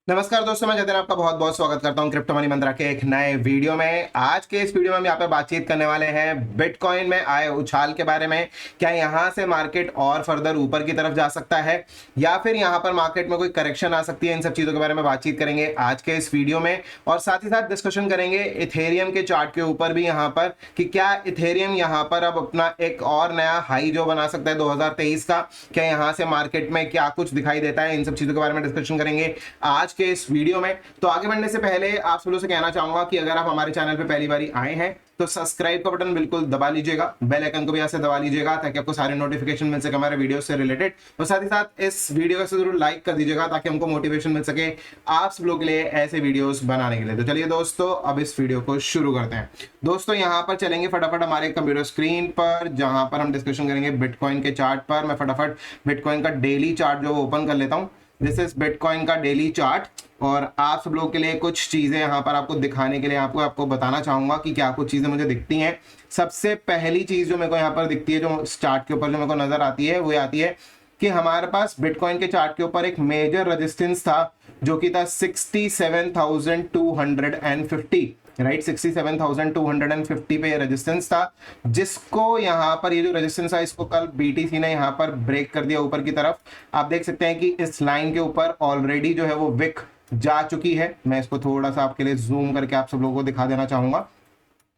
नमस्कार दोस्तों, मैं जतिन आपका बहुत बहुत स्वागत करता हूं क्रिप्टो मनी मंत्रा के एक नए वीडियो में। आज के इस वीडियो में हम यहाँ पे बातचीत करने वाले हैं बिटकॉइन में आए उछाल के बारे में। क्या यहाँ से मार्केट और फर्दर ऊपर की तरफ जा सकता है या फिर यहाँ पर मार्केट में कोई करेक्शन आ सकती है, इन सब चीजों के बारे में बातचीत करेंगे आज के इस वीडियो में। और साथ ही साथ डिस्कशन करेंगे इथेरियम के चार्ट के ऊपर भी यहाँ पर कि क्या इथेरियम यहाँ पर अब अपना एक और नया हाई जो बना सकता है 2023 का, क्या यहाँ से मार्केट में क्या कुछ दिखाई देता है, इन सब चीजों के बारे में डिस्कशन करेंगे आज के इस वीडियो में। तो आगे बढ़ने से पहले आप सब लोगों से कहना चाहूंगा कि अगर आप हमारे चैनल पे पहली बारी आए हैं तो सब्सक्राइब का बटन बिल्कुल दबा लीजिएगा, बेल आइकन को भी ऐसे दबा लीजिएगा ताकि आपको सारे नोटिफिकेशन मिल सके हमारे वीडियो से रिलेटेड। और साथ ही साथ इस वीडियो को जरूर लाइक कर दीजिएगा ताकि हमको मोटिवेशन मिल सके आप सब लोगों के लिए ऐसे वीडियोस बनाने के लिए। तो चलिए दोस्तों, अब इस वीडियो को शुरू करते हैं। दोस्तों यहाँ पर चलेंगे फटाफट हमारे कंप्यूटर स्क्रीन पर, जहां पर हम डिस्कशन करेंगे बिटकॉइन के चार्ट पर। मैं फटाफट बिटकॉइन का डेली चार्ट जो ओपन कर लेता हूँ। दिस इज बिटकॉइन का डेली चार्ट और आप सब लोगों के लिए कुछ चीजें यहाँ पर आपको दिखाने के लिए आपको बताना चाहूंगा कि क्या कुछ चीजें मुझे दिखती हैं। सबसे पहली चीज जो मेरे को यहाँ पर दिखती है, जो चार्ट के ऊपर जो मेरे को नजर आती है, वो आती है कि हमारे पास बिटकॉइन के चार्ट के ऊपर एक मेजर रेजिस्टेंस था जो कि था 67,250, राइट। 67,250 पे रेजिस्टेंस था, जिसको यहाँ पर ये जो रेजिस्टेंस है इसको कल बीटीसी ने यहाँ पर ब्रेक कर दिया ऊपर की तरफ। आप देख सकते हैं कि इस लाइन के ऊपर ऑलरेडी जो है वो विक जा चुकी है। मैं इसको थोड़ा सा आपके लिए जूम करके आप सब लोगों को दिखा देना चाहूंगा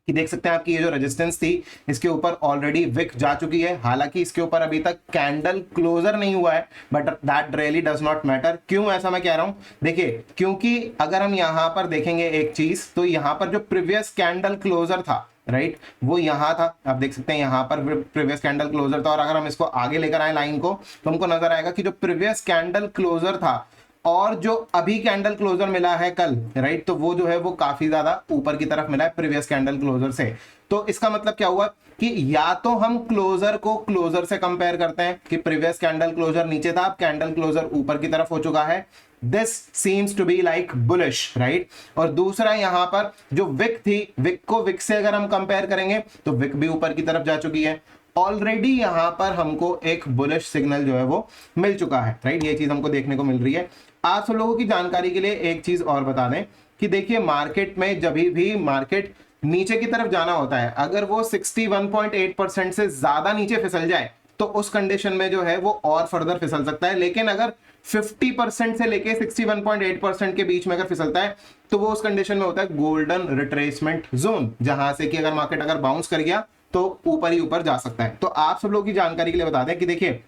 कि देख सकते हैं आपकी ये जो रेजिस्टेंस थी इसके ऊपर ऑलरेडी विक जा चुकी है। हालांकि इसके ऊपर अभी तक कैंडल क्लोजर नहीं हुआ है, but that really does not matter. क्यों ऐसा मैं कह रहा हूं? देखिए, क्योंकि अगर हम यहां पर देखेंगे एक चीज, तो यहां पर जो प्रीवियस कैंडल क्लोजर था, राइट, वो यहां था। आप देख सकते हैं यहां पर प्रीवियस कैंडल क्लोजर था। और अगर हम इसको आगे लेकर आए लाइन को, तो हमको नजर आएगा कि जो प्रीवियस कैंडल क्लोजर था और जो अभी कैंडल क्लोजर मिला है कल, राइट, तो वो जो है वो काफी ज्यादा ऊपर की तरफ मिला है प्रीवियस कैंडल क्लोजर से। तो इसका मतलब क्या हुआ कि या तो हम क्लोजर को क्लोजर से कंपेयर करते हैं कि प्रीवियस कैंडल क्लोजर नीचे था, अब कैंडल क्लोजर ऊपर की तरफ हो चुका है। This seems to be like bullish, right. और दूसरा यहां पर जो विक थी, विक को विक से अगर हम कंपेयर करेंगे तो विक भी ऊपर की तरफ जा चुकी है। ऑलरेडी यहां पर हमको एक बुलिश सिग्नल जो है वो मिल चुका है, राइट। ये चीज हमको देखने को मिल रही है। आप सब लोगों की जानकारी के लिए एक चीज और बता दें कि देखिए, मार्केट में जब भी मार्केट नीचे की तरफ जाना होता है, अगर वो 61.8% से ज्यादा नीचे फिसल जाए तो उस कंडीशन में जो है वो और फर्दर फिसल सकता है। लेकिन अगर 50% से लेके 61.8% के बीच में अगर फिसलता है तो वो उस कंडीशन में होता है गोल्डन रिट्रेसमेंट जोन, जहां से कि अगर मार्केट अगर बाउंस कर गया तो ऊपर ही ऊपर जा सकता है। तो आप सब लोगों की जानकारी के लिए बता दें कि देखिए,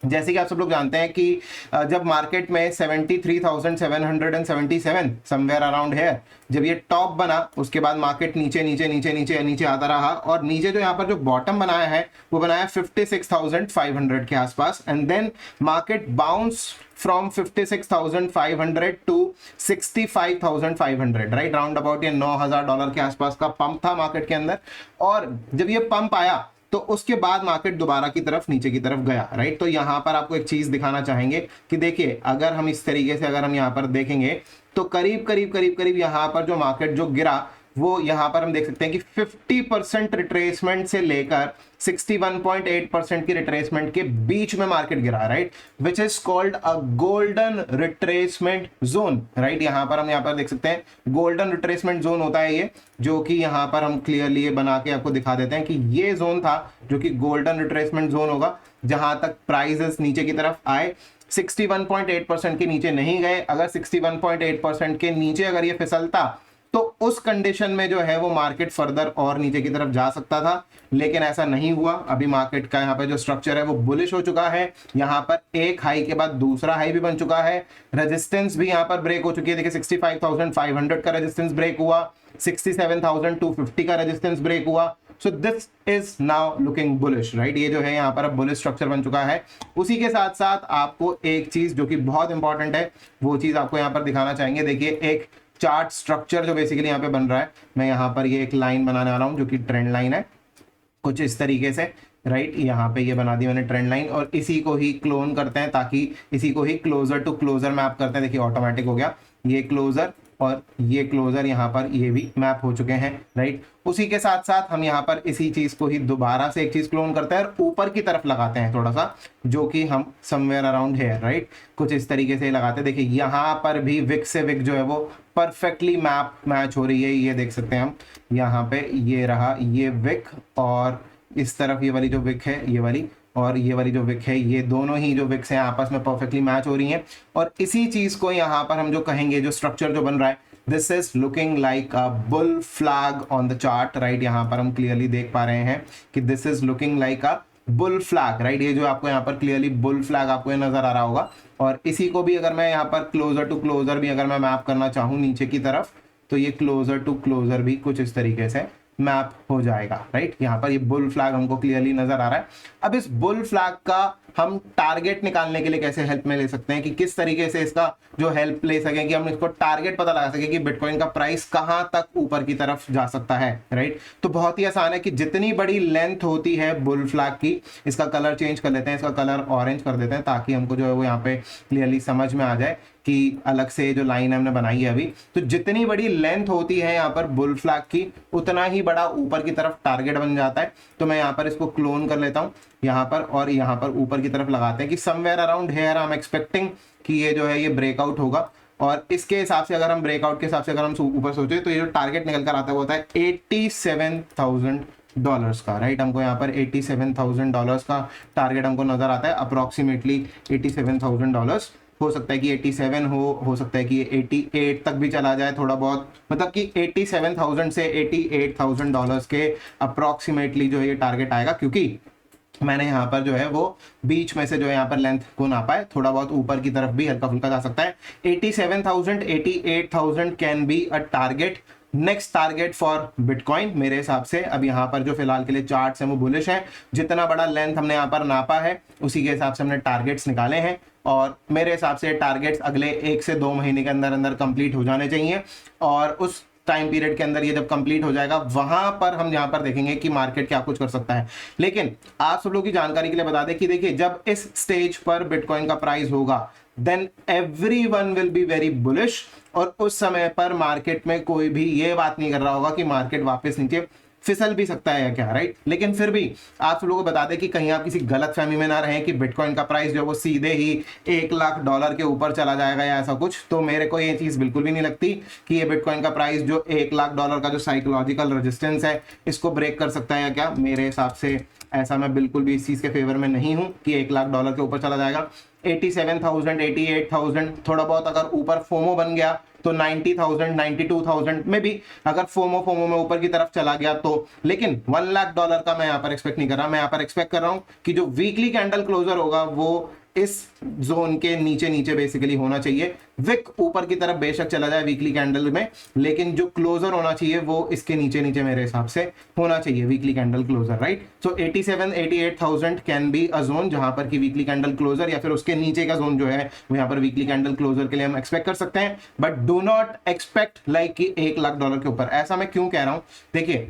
जैसे कि आप सब लोग जानते हैं कि जब मार्केट में 73,777 समवेयर अराउंड है, जब ये टॉप बना, उसके बाद मार्केट नीचे नीचे नीचे नीचे नीचे आता रहा और नीचे जो यहाँ पर जो बॉटम बनाया है वो बनाया 56,500 के आसपास। And then market bounce from 56,500 to 65,500, right. Round about ये $9,000 के आसपास का पंप था मार्केट के अंदर। और जब ये पंप आया तो उसके बाद मार्केट दोबारा की तरफ नीचे की तरफ गया, राइट। तो यहां पर आपको एक चीज दिखाना चाहेंगे कि देखिए, अगर हम इस तरीके से अगर हम यहां पर देखेंगे तो करीब करीब करीब करीब यहां पर जो मार्केट जो गिरा वो यहां पर हम देख सकते हैं कि 50% रिट्रेसमेंट से लेकर 61.8% की रिट्रेसमेंट के बीच में मार्केट गिरा, right, which is called a golden retracement zone, right. यहां पर हम यहां पर देख सकते हैं गोल्डन रिट्रेसमेंट जोन होता है ये, जो कि यहां पर हम क्लियरली ये बना के आपको दिखा देते हैं कि ये जोन था जो कि गोल्डन रिट्रेसमेंट जोन होगा, जहां तक प्राइसेस नीचे की तरफ आए 61.8% के नीचे नहीं गए। अगर 61.8% के नीचे अगर ये फिसलता तो उस कंडीशन में जो है वो मार्केट फर्दर और नीचे की तरफ जा सकता था, लेकिन ऐसा नहीं हुआ। अभी मार्केट का यहाँ पे जो स्ट्रक्चर है वो बुलिश हो चुका है। यहाँ पर एक हाई के बाद दूसरा हाई भी बन चुका है, रेजिस्टेंस भी यहाँ पर ब्रेक हो चुकी है। देखिए, 65,500 का रेजिस्टेंस ब्रेक हुआ, 67,250 का रेजिस्टेंस ब्रेक हुआ। So this is now looking bullish, right. ये जो है यहाँ पर अब बुलिश स्ट्रक्चर बन चुका है। उसी के साथ साथ आपको एक चीज जो कि बहुत इंपॉर्टेंट है, वो चीज आपको यहाँ पर दिखाना चाहेंगे। देखिए, एक चार्ट स्ट्रक्चर जो बेसिकली यहाँ पे बन रहा है, मैं यहाँ पर ये एक लाइन बनाने वाला हूँ जो कि ट्रेंड लाइन है, कुछ इस तरीके से, राइट। यहाँ पे ये बना दी मैंने ट्रेंड लाइन और इसी को ही क्लोन करते हैं ताकि इसी को ही क्लोजर टू क्लोजर मैप करते हैं। देखिए, ऑटोमेटिक हो गया, ये क्लोजर और ये क्लोजर यहाँ पर ये भी मैप हो चुके हैं, राइट। उसी के साथ साथ हम यहाँ पर इसी चीज को ही दोबारा से एक चीज क्लोन करते हैं और ऊपर की तरफ लगाते हैं थोड़ा सा, जो कि हम समवेयर अराउंड हेयर, राइट, कुछ इस तरीके से लगाते हैं। देखिए यहाँ पर भी विक से विक जो है वो परफेक्टली मैच हो रही है, ये देख सकते हैं हम यहाँ पे, ये रहा ये विक और इस तरफ ये वाली जो विक है ये वाली, और ये वाली जो विक है, ये दोनों ही जो विक्स हैं आपस में परफेक्टली मैच हो रही हैं। और इसी चीज को यहाँ पर हम जो कहेंगे, जो स्ट्रक्चर जो बन रहा है, this is looking like a bull flag on the chart, right. यहाँ पर हम क्लियरली देख पा रहे हैं कि this is looking like a bull flag, right. ये जो आपको यहाँ पर क्लियरली बुल फ्लैग आपको ये नजर आ रहा होगा। और इसी को भी अगर मैं यहाँ पर क्लोजर टू क्लोजर भी अगर मैं मैप करना चाहूँ नीचे की तरफ, तो ये क्लोजर टू क्लोजर भी कुछ इस तरीके से मैप हो जाएगा, राइट। यहाँ पर ये बुल फ्लैग हमको क्लियरली नजर आ रहा है। अब इस बुल फ्लैग का हम टारगेट निकालने के लिए कैसे हेल्प में ले सकते हैं, कि किस तरीके से इसका जो हेल्प ले सकें कि हम इसको टारगेट पता लगा सके कि बिटकॉइन का प्राइस कहां तक ऊपर की तरफ जा सकता है, राइट। तो बहुत ही आसान है कि जितनी बड़ी लेंथ होती है बुल फ्लैग की, इसका कलर चेंज कर लेते हैं, इसका कलर ऑरेंज कर देते हैं ताकि हमको जो है वो यहाँ पे क्लियरली समझ में आ जाए कि अलग से जो लाइन हमने बनाई है अभी, तो जितनी बड़ी लेंथ होती है यहाँ पर बुल फ्लैग की, उतना ही बड़ा ऊपर की तरफ टारगेट बन जाता है। तो मैं यहाँ पर इसको क्लोन कर लेता हूँ यहाँ पर, और यहाँ पर ऊपर की तरफ लगाते हैं कि somewhere around here I am expecting कि ये जो है ये ब्रेकआउट होगा। और इसके हिसाब से अगर हम ब्रेकआउट के हिसाब से अगर हम ऊपर सोचे, तो ये जो टारगेट निकल कर आता है वो होता है $87,000 का, राइट। हमको यहाँ पर $87,000 का टारगेट हमको नजर आता है, अप्रोक्सीमेटली $87,000। हो सकता है कि 87 हो सकता है कि 88 तक भी चला जाए थोड़ा बहुत, मतलब कि 87,000 से $88,000 के अप्रोक्सीमेटली जो है ये टारगेट आएगा, क्योंकि मैंने यहाँ पर जो है वो बीच में से जो है यहाँ पर लेंथ को नापा है, थोड़ा बहुत ऊपर की तरफ भी हल्का फुल्का जा सकता है। 87,000 88,000 can be a target, next target for bitcoin मेरे हिसाब से। अब यहाँ पर जो फिलहाल के लिए चार्ट्स हैं वो बुलिश है, जितना बड़ा लेंथ हमने यहाँ पर नापा है उसी के हिसाब से हमने टारगेट्स निकाले हैं, और मेरे हिसाब से टारगेट्स अगले 1 से 2 महीने के अंदर अंदर कंप्लीट हो जाने चाहिए। और उस टाइम पीरियड के अंदर ये जब कंप्लीट हो जाएगा, वहां पर हम यहाँ पर देखेंगे कि मार्केट क्या कुछ कर सकता है। लेकिन आप सब लोगों की जानकारी के लिए बता दें कि देखिए, जब इस स्टेज पर बिटकॉइन का प्राइस होगा, then everyone will be very bullish, और उस समय पर मार्केट में कोई भी ये बात नहीं कर रहा होगा कि मार्केट वापस नीचे फिसल भी सकता है या क्या, राइट। लेकिन फिर भी आप सब लोगों को बता दें कि कहीं आप किसी गलत फहमी में ना रहें कि बिटकॉइन का प्राइस जो है वो सीधे ही $1,00,000 के ऊपर चला जाएगा या ऐसा कुछ। तो मेरे को ये चीज बिल्कुल भी नहीं लगती कि ये बिटकॉइन का प्राइस जो $1,00,000 का जो साइकोलॉजिकल रेजिस्टेंस है इसको ब्रेक कर सकता है या क्या। मेरे हिसाब से ऐसा मैं बिल्कुल भी इस चीज के फेवर में नहीं हूं कि $1,00,000 के ऊपर चला जाएगा। 87,000 88,000 थोड़ा बहुत अगर ऊपर फोमो बन गया तो 90,000 92,000 में भी अगर फोमो में ऊपर की तरफ चला गया तो, लेकिन $1,00,000 का मैं यहाँ पर एक्सपेक्ट नहीं कर रहा। मैं यहाँ पर एक्सपेक्ट कर रहा हूँ कि जो वीकली कैंडल क्लोजर होगा वो इस जोन के नीचे नीचे बेसिकली होना चाहिए। विक ऊपर की तरफ बेशक चला जाए वीकली कैंडल में, लेकिन जो क्लोजर होना चाहिए वो इसके नीचे नीचे मेरे हिसाब से होना चाहिए weekly candle closure, right. So 87 88,000 can be a zone जहां पर की वीकली कैंडल क्लोजर या फिर उसके नीचे का जोन जो है वो यहाँ पर वीकली कैंडल क्लोजर के लिए हम एक्सपेक्ट कर सकते हैं। But do not expect like कि $1,00,000 के ऊपर। ऐसा मैं क्यों कह रहा हूं, देखिए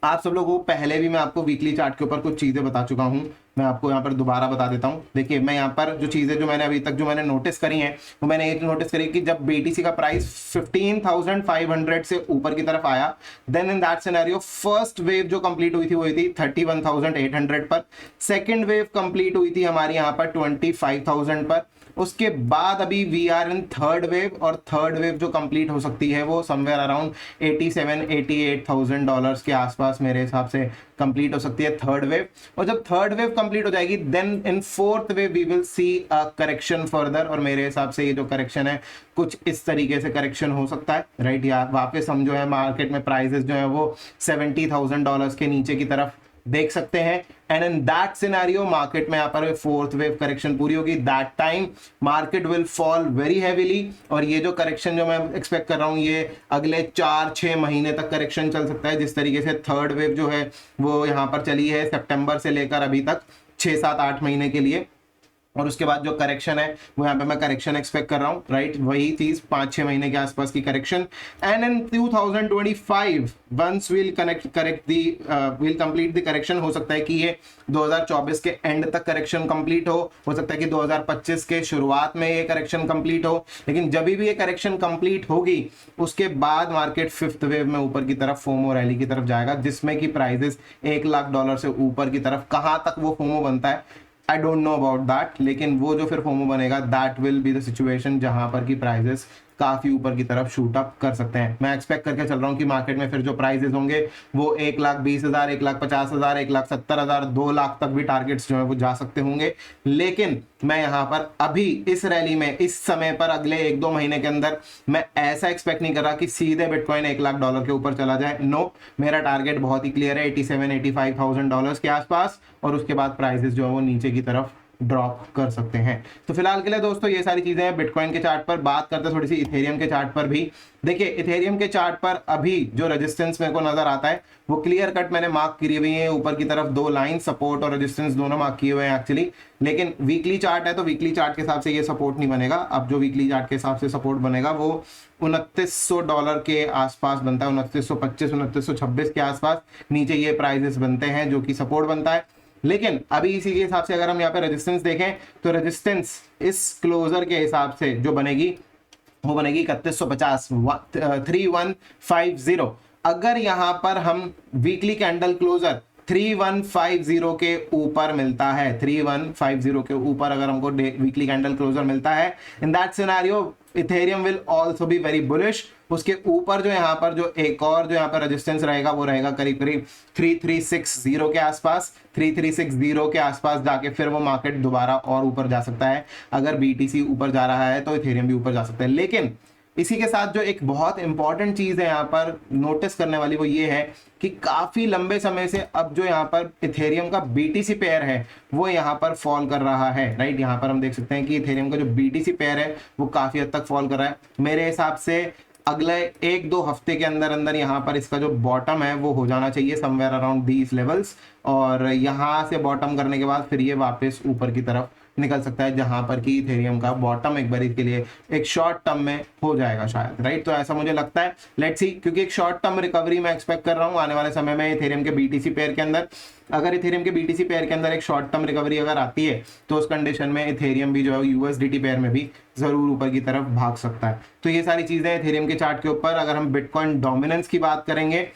आप सब लोगों को पहले भी मैं आपको वीकली चार्ट के ऊपर कुछ चीजें बता चुका हूं, मैं आपको यहाँ पर दोबारा बता देता हूँ। देखिए मैं यहाँ पर जो चीजें जो मैंने अभी तक जो मैंने नोटिस करी हैं, वो मैंने ये नोटिस करी कि जब BTC का प्राइस 15,500 से ऊपर की तरफ आया, then in that scenario first wave जो कंप्लीट हुई थी वो हुई थी 31,800 पर, सेकंड वेव कंप्लीट हुई थी हमारी यहाँ पर 25,000 पर, उसके बाद अभी we are in third wave, और थर्ड वेव जो कंप्लीट हो सकती है वो समवेयर अराउंड 87-88,000 के आसपास मेरे हिसाब से कंप्लीट हो सकती है थर्ड वेव। और जब थर्ड वेव कंप्लीट हो जाएगी, then in fourth wave we will see a correction further, और मेरे हिसाब से ये जो करेक्शन है कुछ इस तरीके से करेक्शन हो सकता है, राइट। या वापस हम जो है मार्केट में प्राइसेस जो है वो $70,000 के नीचे की तरफ देख सकते हैं। And in that scenario market में यहाँ पर फोर्थ वेव करेक्शन पूरी होगी, that time market will fall very heavily, और ये जो करेक्शन जो मैं एक्सपेक्ट कर रहा हूँ ये अगले 4-6 महीने तक करेक्शन चल सकता है। जिस तरीके से थर्ड वेव जो है वो यहाँ पर चली है सितंबर से लेकर अभी तक 6-7-8 महीने के लिए, और उसके बाद जो करेक्शन है वो यहाँ पे मैं करेक्शन एक्सपेक्ट कर रहा हूँ, राइट, वही चीज 5-6 महीने के आसपास की correction. And in 2025 once will will complete the correction, हो सकता है कि ये 2024 के एंड तक करेक्शन कंप्लीट हो सकता है कि 2025 के शुरुआत में ये करेक्शन कंप्लीट हो, लेकिन जब भी ये करेक्शन कंप्लीट होगी उसके बाद मार्केट फिफ्थ वेव में ऊपर की तरफ फोमो रैली की तरफ जाएगा, जिसमें कि प्राइजेस $1 लाख से ऊपर की तरफ, कहां तक वो फोमो बनता है I don't know about that, लेकिन वो जो फिर फोमो बनेगा that will be the situation जहां पर की प्राइजेस काफी ऊपर की तरफ शूट अप कर सकते हैं। मैं एक्सपेक्ट करके चल रहा हूँ कि मार्केट में फिर जो प्राइजेस होंगे वो 1,20,000, 1,50,000, 1,70,000, 2 लाख तक भी टारगेट्स जो है वो जा सकते होंगे। लेकिन मैं यहाँ पर अभी इस रैली में इस समय पर अगले 1-2 महीने के अंदर मैं ऐसा एक्सपेक्ट नहीं कर रहा कि सीधे बिटकॉइन $1,00,000 के ऊपर चला जाए। नो, मेरा टारगेट बहुत ही क्लियर है, $87,000-85,000 के आसपास, और उसके बाद प्राइसेस जो है वो नीचे की तरफ ड्रॉप कर सकते हैं। तो फिलहाल के लिए दोस्तों ये सारी चीजें हैं बिटकॉइन के चार्ट पर। बात करते हैं थोड़ी सी इथेरियम के चार्ट पर भी। देखिए इथेरियम के चार्ट पर अभी जो रेजिस्टेंस मेरे को नजर आता है वो क्लियर कट मैंने मार्क की हुई है, ऊपर की तरफ 2 लाइन सपोर्ट और रेजिस्टेंस दोनों मार्क किए हुए हैं एक्चुअली। लेकिन वीकली चार्ट है तो वीकली चार्ट के हिसाब से ये सपोर्ट नहीं बनेगा। अब जो वीकली चार्ट के हिसाब से सपोर्ट बनेगा वो $2900 के आसपास बनता है, 2925, 2926 के आसपास नीचे ये प्राइजेस बनते हैं जो कि सपोर्ट बनता है। लेकिन अभी इसी के हिसाब से अगर हम यहाँ पे रेजिस्टेंस देखें तो रेजिस्टेंस इस क्लोजर के हिसाब से जो बनेगी वो बनेगी 3150, 3150। अगर यहाँ पर हम वीकली कैंडल क्लोजर 3150 के ऊपर मिलता है, 3150 के ऊपर अगर हमको वीकली कैंडल क्लोजर मिलता है, इन that scenario Ethereum will also be very bullish. उसके ऊपर जो यहाँ पर जो एक और जो यहाँ पर रेजिस्टेंस रहेगा वो रहेगा करीब करीब 3360 के आसपास, 3360 के आसपास जाके फिर वो मार्केट दोबारा और ऊपर जा सकता है। अगर बीटीसी ऊपर जा रहा है तो इथेरियम भी ऊपर जा सकता है। लेकिन इसी के साथ जो एक बहुत इंपॉर्टेंट चीज है यहाँ पर नोटिस करने वाली वो ये है कि काफी लंबे समय से अब जो यहाँ पर इथेरियम का बीटीसी पेयर है वो यहाँ पर फॉल कर रहा है, राइट। यहाँ पर हम देख सकते हैं कि इथेरियम का जो बीटीसी पेयर है वो काफी हद तक फॉल कर रहा है। मेरे हिसाब से अगले 1-2 हफ्ते के अंदर अंदर यहाँ पर इसका जो बॉटम है वो हो जाना चाहिए समवेयर अराउंड दीज लेवल्स, और यहाँ से बॉटम करने के बाद फिर ये वापस ऊपर की तरफ निकल सकता है, जहां पर कि इथेरियम का बॉटम एक बार के लिए एक शॉर्ट टर्म में हो जाएगा शायद, राइट। तो ऐसा मुझे लगता है, लेट्स सी, क्योंकि एक शॉर्ट टर्म रिकवरी मैं एक्सपेक्ट कर रहा हूं आने वाले समय में इथेरियम के बीटीसी पेयर के अंदर। अगर इथेरियम के बीटीसी पेयर के अंदर एक शॉर्ट टर्म रिकवरी अगर आती है तो उस कंडीशन में इथेरियम भी जो है यूएसडीटी पेयर में भी जरूर ऊपर की तरफ भाग सकता है। तो ये सारी चीजें इथेरियम के चार्ट के ऊपर। अगर हम बिटकॉइन डोमिनेंस की बात करेंगे,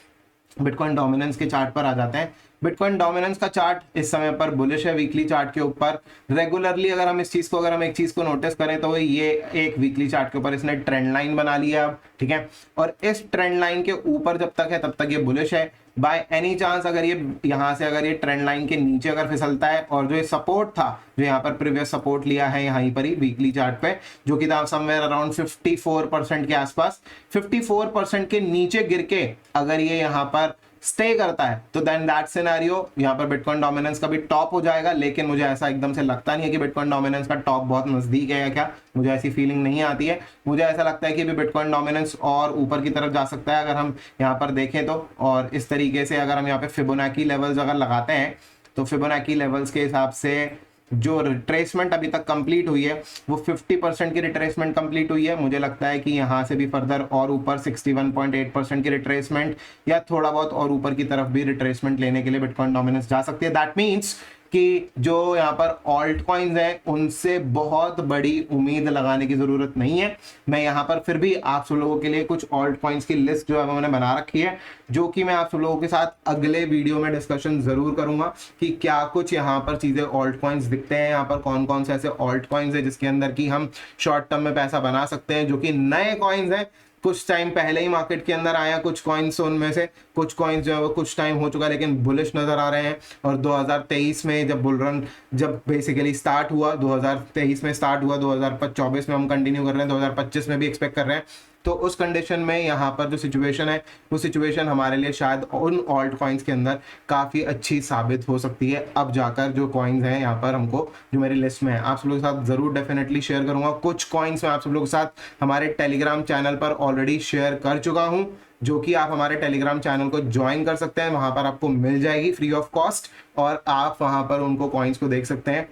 बिटकॉइन डोमिनेंस के चार्ट पर आ जाते हैं। बिटकॉइन डोमिनेंस का चार्ट इस समय पर बुलिश है वीकली चार्ट के ऊपर। रेगुलरली अगर हम एक चीज को नोटिस करें तो ये एक वीकली चार्ट के ऊपर इसने ट्रेंड लाइन बना लिया अब, ठीक है। और इस ट्रेंड लाइन के ऊपर जब तक है तब तक ये बुलिश है। बाय एनी चांस अगर ये यहाँ से अगर ये ट्रेंड लाइन के नीचे अगर फिसलता है और जो ये सपोर्ट था, जो यहाँ पर प्रीवियस सपोर्ट लिया है यहीं पर ही वीकली चार्ट पे, जो कि था समवेयर अराउंड 54% के आसपास, 54% के नीचे गिर के अगर ये यहाँ पर स्टे करता है तो देन दैट सिनेरियो यहाँ पर बिटकॉइन डोमिनेंस का भी टॉप हो जाएगा। लेकिन मुझे ऐसा एकदम से लगता नहीं है कि बिटकॉइन डोमिनेंस का टॉप बहुत नजदीक है या क्या, मुझे ऐसी फीलिंग नहीं आती है। मुझे ऐसा लगता है कि भी बिटकॉइन डोमिनेंस और ऊपर की तरफ जा सकता है अगर हम यहाँ पर देखें तो। और इस तरीके से अगर हम यहाँ पे फिबोनाची लेवल्स अगर लगाते हैं तो फिबोनाची लेवल्स के हिसाब से जो रिट्रेसमेंट अभी तक कंप्लीट हुई है वो 50% की रिट्रेसमेंट कंप्लीट हुई है। मुझे लगता है कि यहाँ से भी फर्दर और ऊपर 61.8% की रिट्रेसमेंट या थोड़ा बहुत और ऊपर की तरफ भी रिट्रेसमेंट लेने के लिए बिटकॉइन डोमिनेंस जा सकती है। दैट मीन्स कि जो यहाँ पर ऑल्ट कॉइन्स हैं उनसे बहुत बड़ी उम्मीद लगाने की जरूरत नहीं है। मैं यहाँ पर फिर भी आप सब लोगों के लिए कुछ ऑल्ट कॉइन्स की लिस्ट जो है मैंने बना रखी है, जो कि मैं आप सब लोगों के साथ अगले वीडियो में डिस्कशन जरूर करूंगा कि क्या कुछ यहाँ पर चीजें ऑल्ट कॉइन्स दिखते हैं, यहाँ पर कौन कौन से ऐसे ऑल्ट कॉइन्स है जिसके अंदर की हम शॉर्ट टर्म में पैसा बना सकते हैं, जो कि नए कॉइन्स हैं, कुछ टाइम पहले ही मार्केट के अंदर आया कुछ कॉइन्स, उनमें से कुछ कॉइन्स जो है वो कुछ टाइम हो चुका लेकिन बुलिश नजर आ रहे हैं। और 2023 में जब बुल रन जब बेसिकली स्टार्ट हुआ, 2023 में स्टार्ट हुआ, 2024 में हम कंटिन्यू कर रहे हैं, 2025 में भी एक्सपेक्ट कर रहे हैं। तो उस कंडीशन में यहाँ पर जो सिचुएशन है वो सिचुएशन हमारे लिए शायद उन ऑल्ट कॉइन्स के अंदर काफ़ी अच्छी साबित हो सकती है। अब जाकर जो कॉइन्स हैं यहाँ पर हमको जो मेरी लिस्ट में है आप सब लोगों के साथ ज़रूर डेफिनेटली शेयर करूँगा। कुछ कॉइन्स मैं आप सब लोगों के साथ हमारे टेलीग्राम चैनल पर ऑलरेडी शेयर कर चुका हूँ, जो कि आप हमारे टेलीग्राम चैनल को ज्वाइन कर सकते हैं। वहाँ पर आपको मिल जाएगी फ्री ऑफ कॉस्ट और आप वहाँ पर उनको कॉइन्स को देख सकते हैं।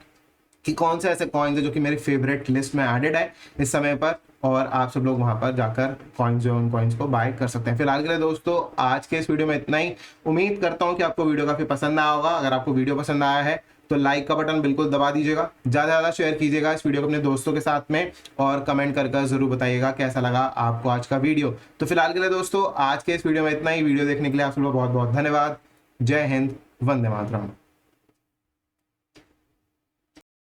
कि कौन से ऐसे कॉइन्स है जो कि मेरी फेवरेट लिस्ट में एडेड है इस समय पर, और आप सब लोग वहां पर जाकर कॉइन्स जो उन कॉइन्स को बाय कर सकते हैं। फिलहाल के लिए दोस्तों आज के इस वीडियो में इतना ही। उम्मीद करता हूं कि आपको वीडियो काफी पसंद आया होगा। अगर आपको वीडियो पसंद आया है तो लाइक का बटन बिल्कुल दबा दीजिएगा, ज़्यादा से ज़्यादा शेयर कीजिएगा इस वीडियो को अपने दोस्तों के साथ में, और कमेंट कर जरूर बताइएगा कैसा लगा आपको आज का वीडियो। तो फिलहाल के लिए दोस्तों आज के इस वीडियो में इतना ही। वीडियो देखने के लिए आप सबको बहुत बहुत धन्यवाद। जय हिंद, वंदे मातरम।